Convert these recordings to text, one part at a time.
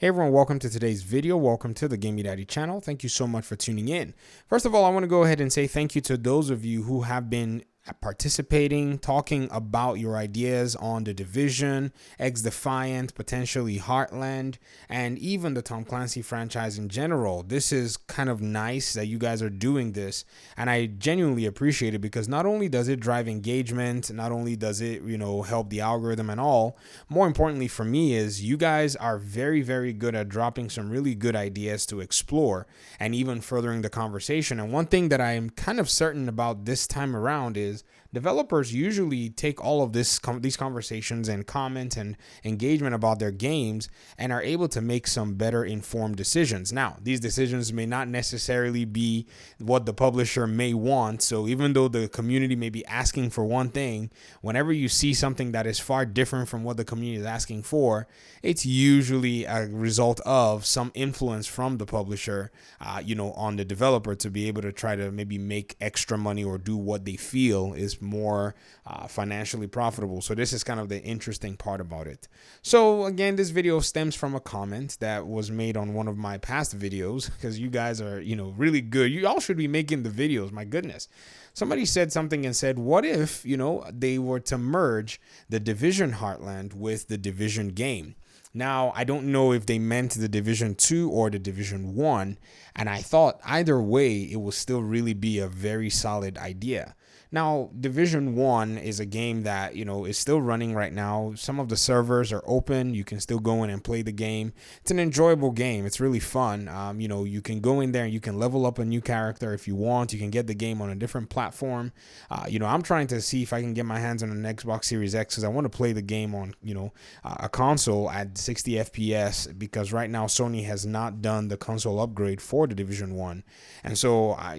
Hey everyone, welcome to today's video. Welcome to the Gaming Daddy channel. Thank you so much for tuning in. First of all, I want to go ahead and say thank you to those of you who have been participating, talking about your ideas on the Division, X-Defiant, potentially Heartland, and even the Tom Clancy franchise in general. This is kind of nice that you guys are doing this, and I genuinely appreciate it because not only does it drive engagement, not only does it, help the algorithm and all, more importantly for me is you guys are very, very good at dropping some really good ideas to explore and even furthering the conversation. And one thing that I am kind of certain about this time around is developers usually take all of these conversations and comments and engagement about their games and are able to make some better informed decisions. Now, these decisions may not necessarily be what the publisher may want. So even though the community may be asking for one thing, whenever you see something that is far different from what the community is asking for, it's usually a result of some influence from the publisher, on the developer to be able to try to maybe make extra money or do what they feel is more financially profitable. So this is kind of the interesting part about it. So again, this video stems from a comment that was made on one of my past videos because you guys are, really good. You all should be making the videos. My goodness. Somebody said something and said, what if, they were to merge the Division Heartland with the Division game? Now, I don't know if they meant the Division 2 or the Division 1, and I thought either way, it would still really be a very solid idea. Now, Division 1 is a game that, is still running right now. Some of the servers are open. You can still go in and play the game. It's an enjoyable game. It's really fun. You can go in there and you can level up a new character if you want. You can get the game on a different platform. I'm trying to see if I can get my hands on an Xbox Series X because I want to play the game on, a console at 60 FPS because right now Sony has not done the console upgrade for the Division 1. And so, I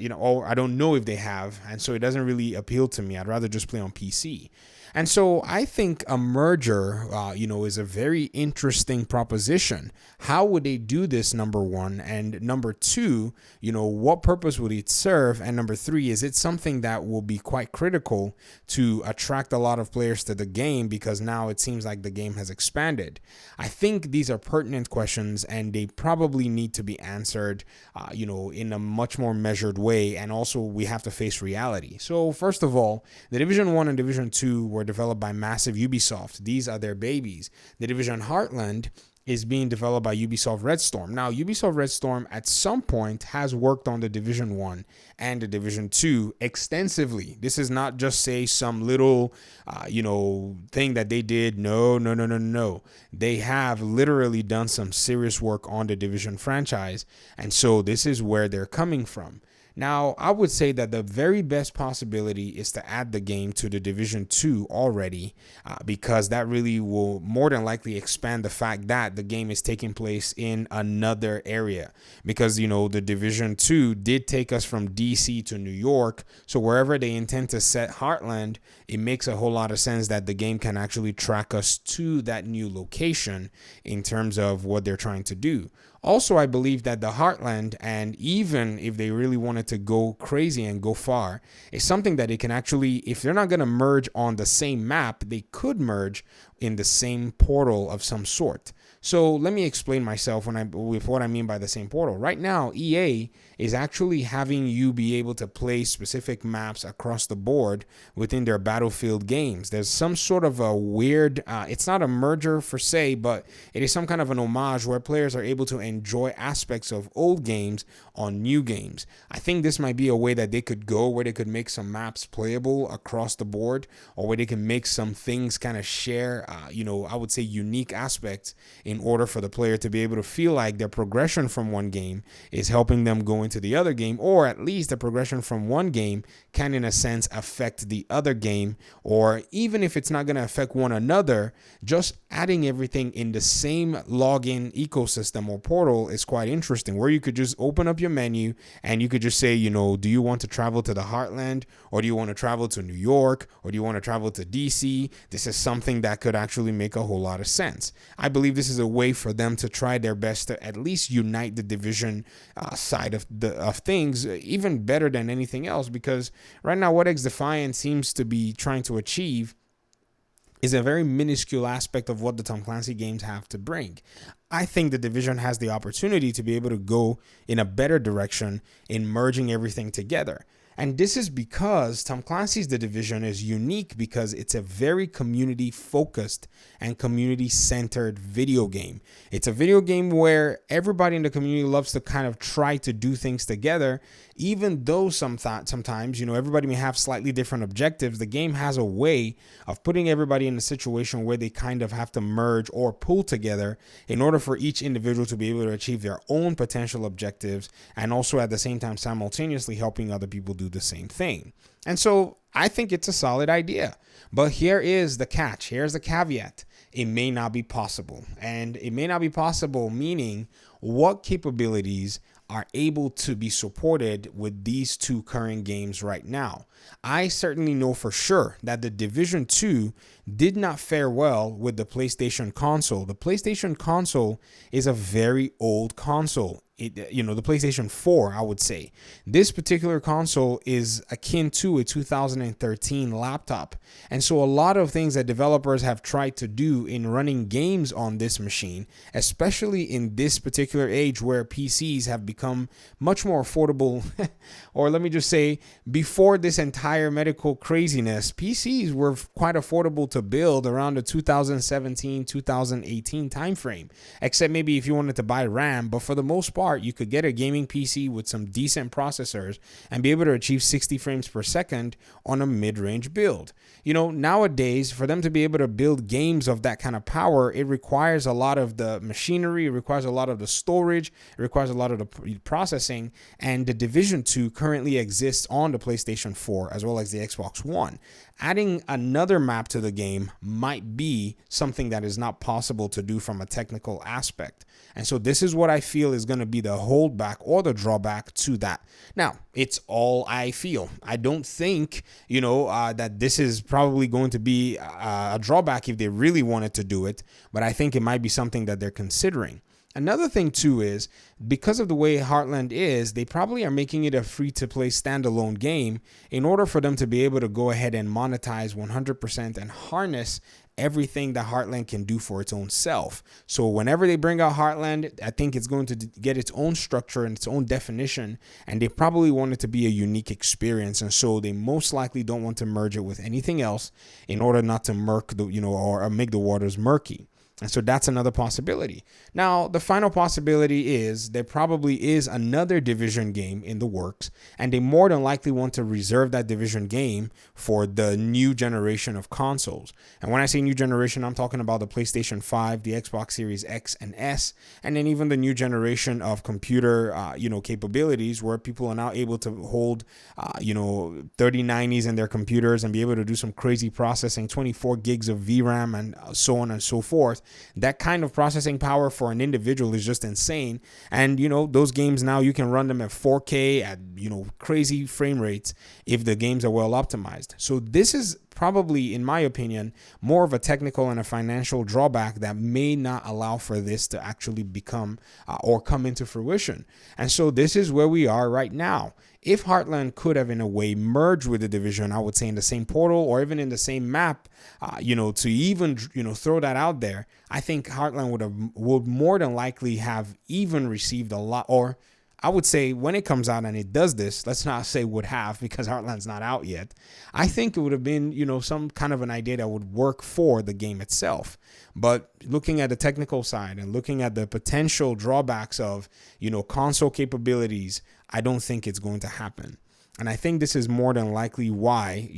don't know if they have. And so it doesn't really appeal to me. I'd rather just play on PC. And so I think a merger, is a very interesting proposition. How would they do this, number one? And number two, what purpose would it serve? And number three, is it something that will be quite critical to attract a lot of players to the game because now it seems like the game has expanded? I think these are pertinent questions and they probably need to be answered, in a much more measured way. And also we have to face reality. So first of all, the Division 1 and Division 2 were developed by massive Ubisoft. These are their babies. The Division Heartland is being developed by Ubisoft RedStorm. Now, Ubisoft RedStorm at some point has worked on the Division 1 and the Division 2 extensively. This is not just say some little, thing that they did. No. They have literally done some serious work on the Division franchise. And so this is where they're coming from. Now, I would say that the very best possibility is to add the game to the Division 2 already because that really will more than likely expand the fact that the game is taking place in another area because, the Division 2 did take us from DC to New York. So wherever they intend to set Heartland, it makes a whole lot of sense that the game can actually track us to that new location in terms of what they're trying to do. Also, I believe that the Heartland, and even if they really wanted to go crazy and go far, is something that they can actually, if they're not going to merge on the same map, they could merge in the same portal of some sort. So let me explain myself with what I mean by the same portal. Right now, EA is actually having you be able to play specific maps across the board within their Battlefield games. There's some sort of a weird, it's not a merger per se, but it is some kind of an homage where players are able to enjoy aspects of old games on new games. I think this might be a way that they could go where they could make some maps playable across the board or where they can make some things kind of share, I would say unique aspects in order for the player to be able to feel like their progression from one game is helping them go into the other game, or at least the progression from one game can in a sense affect the other game, or even if it's not going to affect one another, just adding everything in the same login ecosystem or portal is quite interesting, where you could just open up your menu and you could just say, do you want to travel to the Heartland, or do you want to travel to New York, or do you want to travel to DC? This is something that could actually make a whole lot of sense. I believe this is a way for them to try their best to at least unite the Division side of things even better than anything else, because right now what X-Defiant seems to be trying to achieve is a very minuscule aspect of what the Tom Clancy games have to bring. I think the Division has the opportunity to be able to go in a better direction in merging everything together. And this is because Tom Clancy's The Division is unique because it's a very community focused and community centered video game. It's a video game where everybody in the community loves to kind of try to do things together, even though sometimes, everybody may have slightly different objectives. The game has a way of putting everybody in a situation where they kind of have to merge or pull together in order for each individual to be able to achieve their own potential objectives, and also at the same time simultaneously helping other people do the same thing. And so I think it's a solid idea. But here is the catch. Here's the caveat. It may not be possible. And it may not be possible, meaning what capabilities are able to be supported with these two current games right now. I certainly know for sure that the Division 2 did not fare well with the PlayStation console. The PlayStation console is a very old console. The PlayStation 4, I would say. This particular console is akin to a 2013 laptop. And so a lot of things that developers have tried to do in running games on this machine, especially in this particular age where PCs have become much more affordable, or let me just say, before this entire medical craziness, PCs were quite affordable to build around the 2017, 2018 timeframe, except maybe if you wanted to buy RAM. But for the most part, you could get a gaming PC with some decent processors and be able to achieve 60 frames per second on a mid-range build. Nowadays, for them to be able to build games of that kind of power, it requires a lot of the machinery, it requires a lot of the storage, it requires a lot of the processing, and the Division 2 currently exists on the PlayStation 4 as well as the Xbox One. Adding another map to the game might be something that is not possible to do from a technical aspect. And so this is what I feel is going to be the holdback or the drawback to that. Now, it's all I feel. I don't think, that this is probably going to be a drawback if they really wanted to do it, but I think it might be something that they're considering. Another thing, too, is because of the way Heartland is, they probably are making it a free-to-play standalone game in order for them to be able to go ahead and monetize 100% and harness everything that Heartland can do for its own self. So whenever they bring out Heartland, I think it's going to get its own structure and its own definition, and they probably want it to be a unique experience. And so they most likely don't want to merge it with anything else in order not to or make the waters murky. And so that's another possibility. Now, the final possibility is there probably is another Division game in the works, and they more than likely want to reserve that Division game for the new generation of consoles. And when I say new generation, I'm talking about the PlayStation 5, the Xbox Series X and S, and then even the new generation of computer, capabilities where people are now able to hold, 3090s in their computers and be able to do some crazy processing, 24 gigs of VRAM and so on and so forth. That kind of processing power for an individual is just insane. And, those games now you can run them at 4K at, crazy frame rates if the games are well optimized. So this is probably, in my opinion, more of a technical and a financial drawback that may not allow for this to actually become or come into fruition. And so this is where we are right now. If Heartland could have, in a way, merged with the Division, I would say in the same portal or even in the same map, to even, throw that out there, I think Heartland would more than likely have even received a lot, or I would say when it comes out and it does this, let's not say would have because Heartland's not out yet. I think it would have been, some kind of an idea that would work for the game itself. But looking at the technical side and looking at the potential drawbacks of, console capabilities, I don't think it's going to happen. And I think this is more than likely why,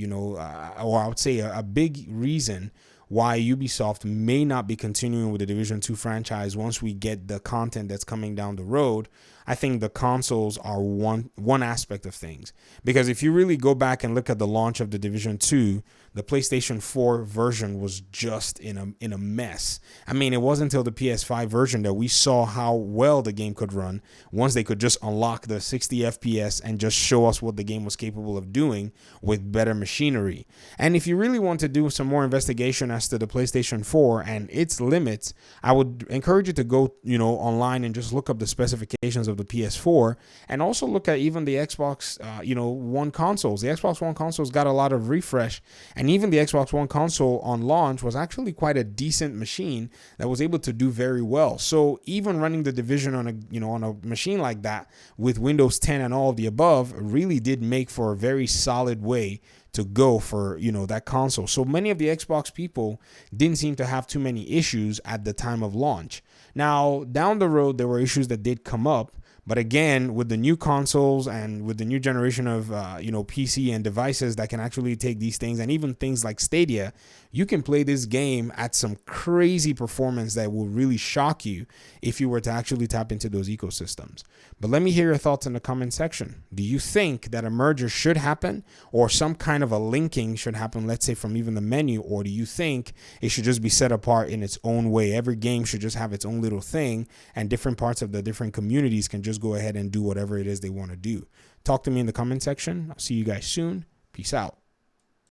or I would say a big reason why Ubisoft may not be continuing with the Division 2 franchise once we get the content that's coming down the road. I think the consoles are one aspect of things. Because if you really go back and look at the launch of the Division 2, the PlayStation 4 version was just in a mess. I mean, it wasn't until the PS5 version that we saw how well the game could run once they could just unlock the 60 FPS and just show us what the game was capable of doing with better machinery. And if you really want to do some more investigation as to the PlayStation 4 and its limits, I would encourage you to go, online and just look up the specifications of the PS4 and also look at even the Xbox, One consoles. The Xbox One consoles got a lot of refresh, and And even the Xbox One console on launch was actually quite a decent machine that was able to do very well. So even running the Division on a machine like that with Windows 10 and all of the above really did make for a very solid way to go for, that console. So many of the Xbox people didn't seem to have too many issues at the time of launch. Now, down the road, there were issues that did come up. But again, with the new consoles and with the new generation of, PC and devices that can actually take these things, and even things like Stadia, you can play this game at some crazy performance that will really shock you if you were to actually tap into those ecosystems. But let me hear your thoughts in the comment section. Do you think that a merger should happen, or some kind of a linking should happen, let's say from even the menu, or do you think it should just be set apart in its own way? Every game should just have its own little thing, and different parts of the different communities can just go ahead and do whatever it is they want to do. Talk to me in the comment section. I'll see you guys soon. Peace out.